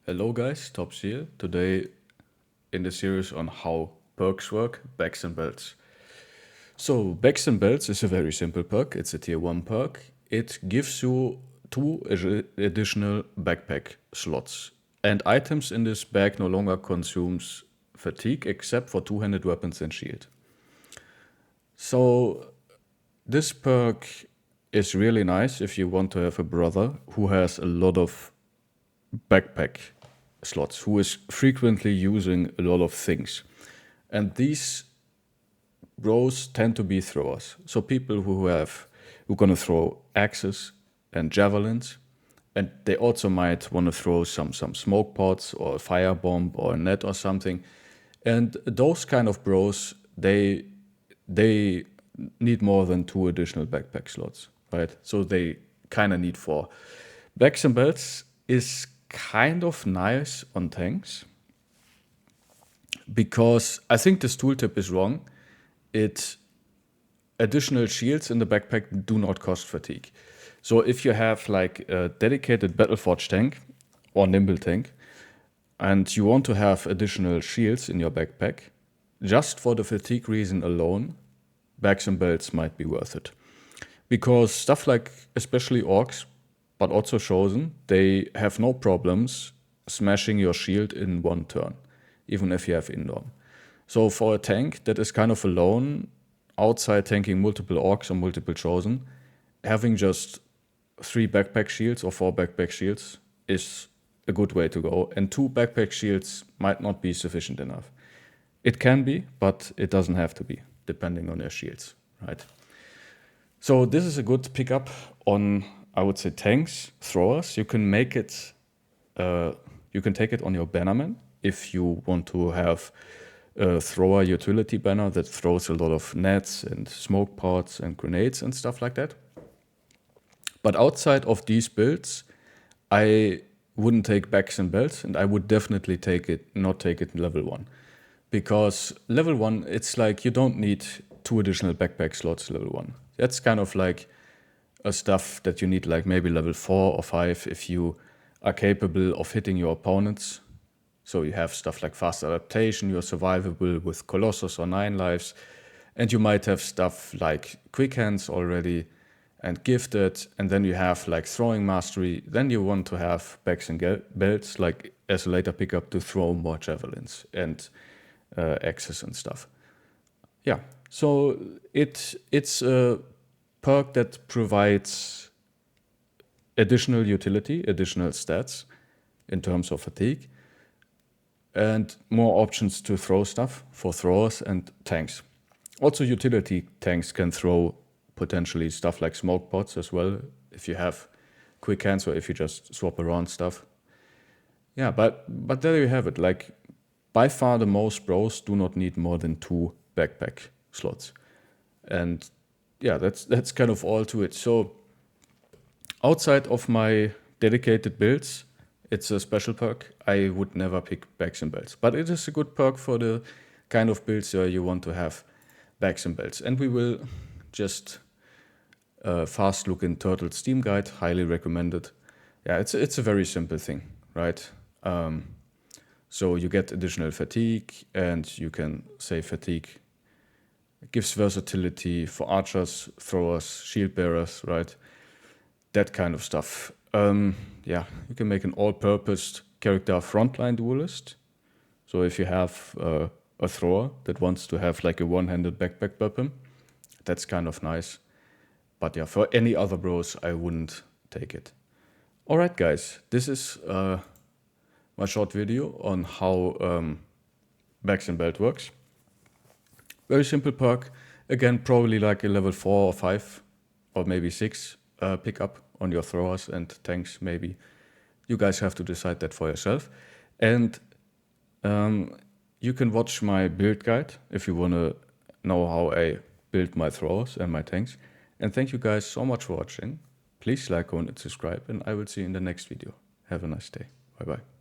Hello guys, Tops here. Today in the series on how perks work, bags and belts. So bags and belts is a very simple perk. It's a tier 1 perk. It gives you 2 additional backpack slots. And items in this bag no longer consumes fatigue except for two-handed weapons and shield. So this perk is really nice if you want to have a brother who has a lot of backpack slots, who is frequently using a lot of things. And these bros tend to be throwers. So people who gonna throw axes and javelins, and they also might want to throw some smoke pots or a firebomb or a net or something. And those kind of bros, they need more than 2 additional backpack slots, right? So they kind of need 4. Bags and belts is kind of nice on tanks because I think this tooltip is wrong. Additional shields in the backpack do not cost fatigue. So if you have like a dedicated Battleforge tank or Nimble tank and you want to have additional shields in your backpack, just for the fatigue reason alone, bags and belts might be worth it. Because stuff like especially orcs, but also chosen, they have no problems smashing your shield in 1 turn, even if you have Indorm. So for a tank that is kind of alone, outside tanking multiple orcs or multiple chosen, having just 3 backpack shields or 4 backpack shields is a good way to go. And 2 backpack shields might not be sufficient enough. It can be, but it doesn't have to be, depending on your shields, right? So this is a good pickup on, I would say, tanks, throwers. You can make it, you can take it on your bannerman if you want to have a thrower utility banner that throws a lot of nets and smoke pots and grenades and stuff like that. But outside of these builds, I wouldn't take bags and belts, and I would definitely not take it level 1. Because level 1, it's like you don't need 2 additional backpack slots level 1. That's kind of like a stuff that you need like maybe level 4 or 5 if you are capable of hitting your opponents. So you have stuff like fast adaptation, you're survivable with Colossus or 9 lives, and you might have stuff like quick hands already and gifted, and then you have like throwing mastery. Then you want to have bags and belts like as a later pickup to throw more javelins and axes and stuff. Yeah, so it's a perk that provides additional utility, additional stats in terms of fatigue, and more options to throw stuff for throwers and tanks. Also, utility tanks can throw potentially stuff like smoke pots as well, if you have quick hands or if you just swap around stuff. Yeah, but there you have it. Like, by far the most bros do not need more than 2 backpack slots. And yeah, that's kind of all to it. So outside of my dedicated builds, it's a special perk. I would never pick bags and belts, but it is a good perk for the kind of builds where you want to have bags and belts. And we will just fast look in Turtle's Steam guide, highly recommended. Yeah, it's a very simple thing, right? So you get additional fatigue, and you can say fatigue gives versatility for archers, throwers, shield bearers, right? That kind of stuff. Yeah, you can make an all-purpose character frontline duelist. So if you have a thrower that wants to have like a one-handed backpack weapon, that's kind of nice. But yeah, for any other bros, I wouldn't take it. Alright guys, this is my short video on how bags and belt works. Very simple perk. Again, probably like a level 4 or 5 or maybe 6 pickup on your throwers and tanks maybe. You guys have to decide that for yourself. And you can watch my build guide if you want to know how I build my throwers and my tanks. And thank you guys so much for watching. Please like, comment, and subscribe, and I will see you in the next video. Have a nice day. Bye bye.